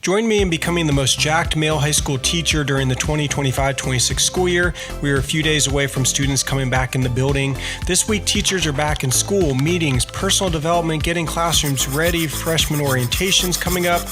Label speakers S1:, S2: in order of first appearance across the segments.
S1: Join me in becoming the most jacked male high school teacher during the 2025-26 school year. We are a few days away from students coming back in the building. This week, teachers are back in school, meetings, personal development, getting classrooms ready, freshman orientations coming up.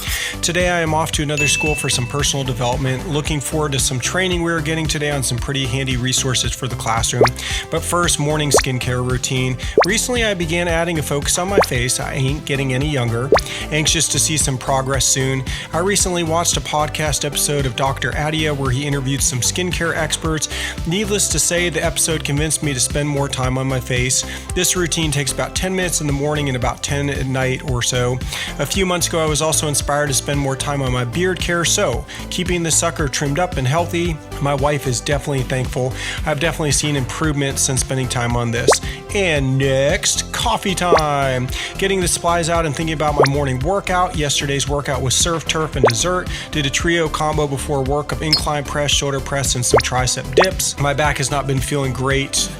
S1: Today, I am off to another school for some personal development. Looking forward to some training we are getting today on some pretty handy resources for the classroom. But first, morning skincare routine. Recently, I began adding a focus on my face. I ain't getting any younger. Anxious to see some progress soon. I recently watched a podcast episode of Dr. Adia where he interviewed some skincare experts. Needless to say, the episode convinced me to spend more time on my face. This routine takes about 10 minutes in the morning and about 10 at night or so. A few months ago, I was also inspired to spend more time on my beard care, so keeping the sucker trimmed up and healthy. My wife is definitely thankful. I've definitely seen improvement since spending time on this. And next, coffee time. Getting the supplies out and thinking about my morning workout. Yesterday's workout was surf, turf, and dessert. Did a trio combo before work of incline press, shoulder press, and some tricep dips. My back has not been feeling great.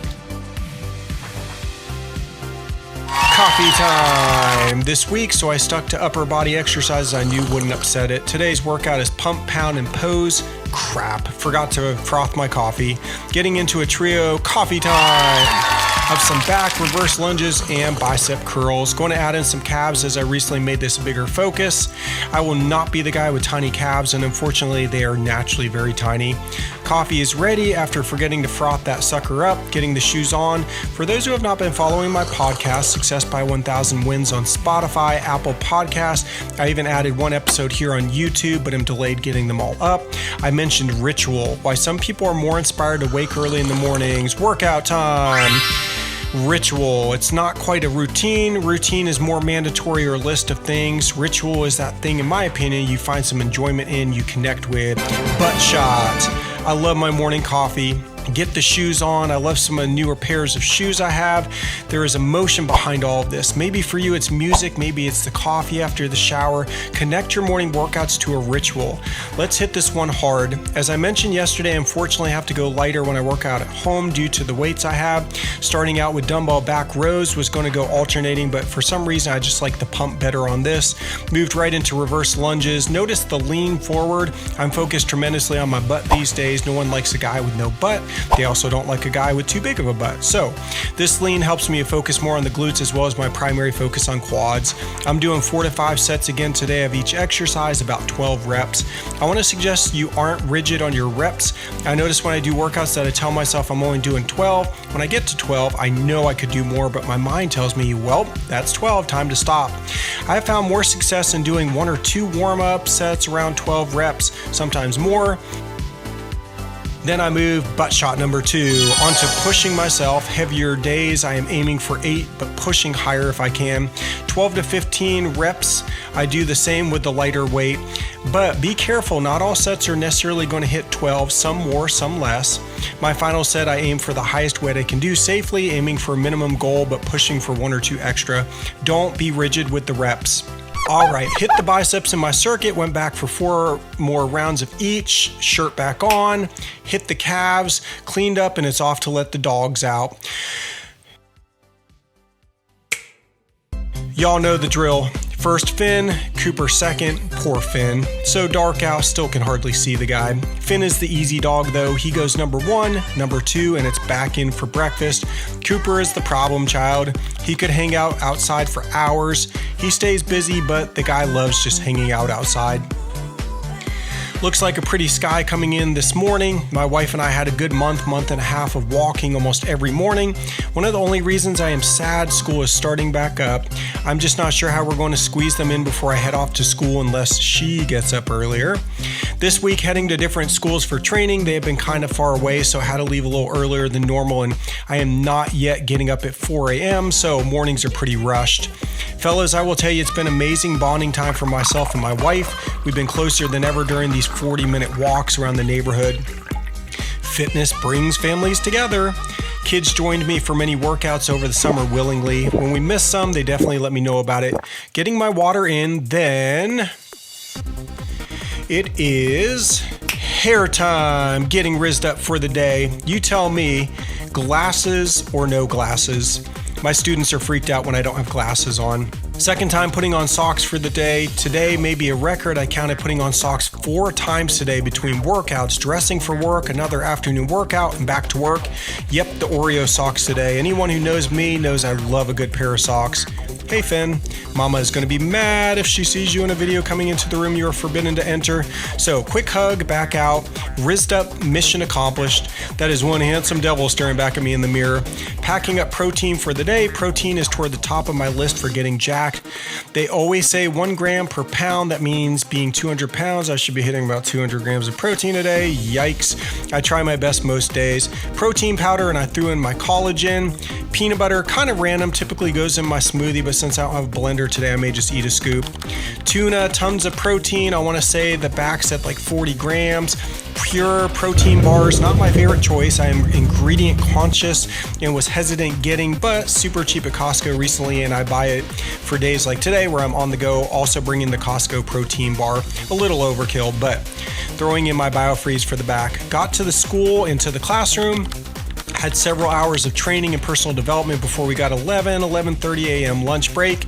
S1: Coffee time this week, so I stuck to upper body exercises I knew wouldn't upset it. Today's workout is pump, pound, and pose. Crap, forgot to froth my coffee. Getting into a trio coffee time. Have some back, reverse lunges, and bicep curls. Going to add in some calves as I recently made this a bigger focus. I will not be the guy with tiny calves, and unfortunately they are naturally very tiny. Coffee is ready after forgetting to froth that sucker up, getting the shoes on. For those who have not been following my podcast, Success by 1000 Wins on Spotify, Apple Podcasts. I even added one episode here on YouTube, but I'm delayed getting them all up. I mentioned ritual, why some people are more inspired to wake early in the mornings. Workout time. Ritual. It's not quite a routine. Routine is more mandatory or a list of things. Ritual is that thing, in my opinion, you find some enjoyment in, you connect with. Butt shot. I love my morning coffee. Get the shoes on. I love some of the newer pairs of shoes I have. There is emotion behind all of this. Maybe for you it's music, maybe it's the coffee after the shower. Connect your morning workouts to a ritual. Let's hit this one hard. As I mentioned yesterday, unfortunately I have to go lighter when I work out at home due to the weights I have. Starting out with dumbbell back rows, was going to go alternating, but for some reason I just like the pump better on this. Moved right into reverse lunges. Notice the lean forward. I'm focused tremendously on my butt these days. No one likes a guy with no butt. They also don't like a guy with too big of a butt. So this lean helps me to focus more on the glutes as well as my primary focus on quads. I'm doing 4 to 5 sets again today of each exercise, about 12 reps. I want to suggest you aren't rigid on your reps. I notice when I do workouts that I tell myself I'm only doing 12. When I get to 12, I know I could do more, but my mind tells me, well, that's 12, time to stop. I have found more success in doing 1 or 2 warm-up sets around 12 reps, sometimes more. Then I move butt shot number 2 onto pushing myself. Heavier days, I am aiming for 8, but pushing higher if I can. 12 to 15 reps. I do the same with the lighter weight, but be careful. Not all sets are necessarily going to hit 12, some more, some less. My final set, I aim for the highest weight I can do safely, aiming for a minimum goal, but pushing for 1 or 2 extra. Don't be rigid with the reps. All right, hit the biceps in my circuit, went back for 4 more rounds of each, shirt back on, hit the calves, cleaned up, and it's off to let the dogs out. Y'all know the drill. First Finn, Cooper second, poor Finn. So dark out, still can hardly see the guy. Finn is the easy dog though. He goes number 1, number 2, and it's back in for breakfast. Cooper is the problem child. He could hang out outside for hours. He stays busy, but the guy loves just hanging out outside. Looks like a pretty sky coming in this morning. My wife and I had a good month and a half of walking almost every morning. One of the only reasons I am sad school is starting back up. I'm just not sure how we're going to squeeze them in before I head off to school unless she gets up earlier. This week, heading to different schools for training. They have been kind of far away, so I had to leave a little earlier than normal, and I am not yet getting up at 4 a.m., so mornings are pretty rushed. Fellas, I will tell you, it's been amazing bonding time for myself and my wife. We've been closer than ever during these 40-minute walks around the neighborhood. Fitness brings families together. Kids joined me for many workouts over the summer willingly. When we miss some, they definitely let me know about it. Getting my water in, then it is hair time. Getting rizzed up for the day. You tell me, glasses or no glasses? My students are freaked out when I don't have glasses on. Second time putting on socks for the day. Today may be a record. I counted putting on socks 4 times today between workouts, dressing for work, another afternoon workout, and back to work. Yep, the Oreo socks today. Anyone who knows me knows I love a good pair of socks. Hey Finn, Mama is going to be mad if she sees you in a video coming into the room you are forbidden to enter. So quick hug, back out, rizzed up, mission accomplished. That is one handsome devil staring back at me in the mirror. Packing up protein for the day. Protein is toward the top of my list for getting jacked. They always say 1 gram per pound. That means being 200 pounds, I should be hitting about 200 grams of protein a day. Yikes. I try my best most days. Protein powder, and I threw in my collagen. Peanut butter, kind of random, typically goes in my smoothie, but since I don't have a blender today, I may just eat a scoop. Tuna, tons of protein. I want to say the back's at like 40 grams. Pure protein bars, not my favorite choice. I am ingredient conscious and was hesitant getting, but super cheap at Costco recently, and I buy it for days like today where I'm on the go. Also bringing the Costco protein bar, a little overkill, but throwing in my BioFreeze for the back. Got to the school, into the classroom. Had several hours of training and personal development before we got 11:30 a.m. lunch break.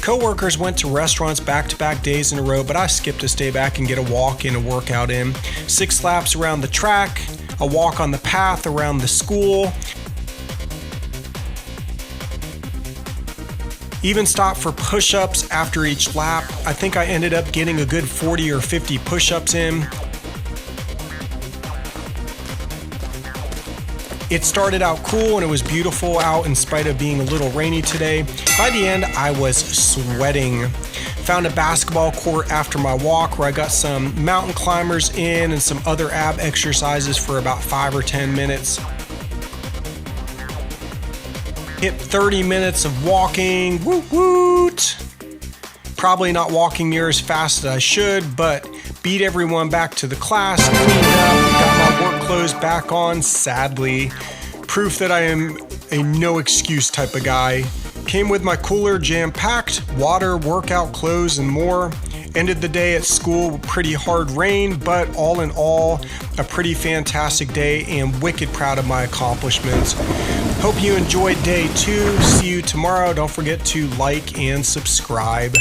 S1: Coworkers went to restaurants back-to-back days in a row, but I skipped to stay back and get a walk and a workout in. 6 laps around the track, a walk on the path around the school. Even stopped for push-ups after each lap. I think I ended up getting a good 40 or 50 push-ups in. It started out cool and it was beautiful out in spite of being a little rainy today. By the end, I was sweating. Found a basketball court after my walk where I got some mountain climbers in and some other ab exercises for about 5 or 10 minutes. Hit 30 minutes of walking, woot woot. Probably not walking near as fast as I should, but beat everyone back to the class, cleaned up, got my work clothes back on, sadly. Proof that I am a no excuse type of guy. Came with my cooler jam-packed, water, workout clothes, and more. Ended the day at school with pretty hard rain, but all in all, a pretty fantastic day and wicked proud of my accomplishments. Hope you enjoyed day 2. See you tomorrow. Don't forget to like and subscribe.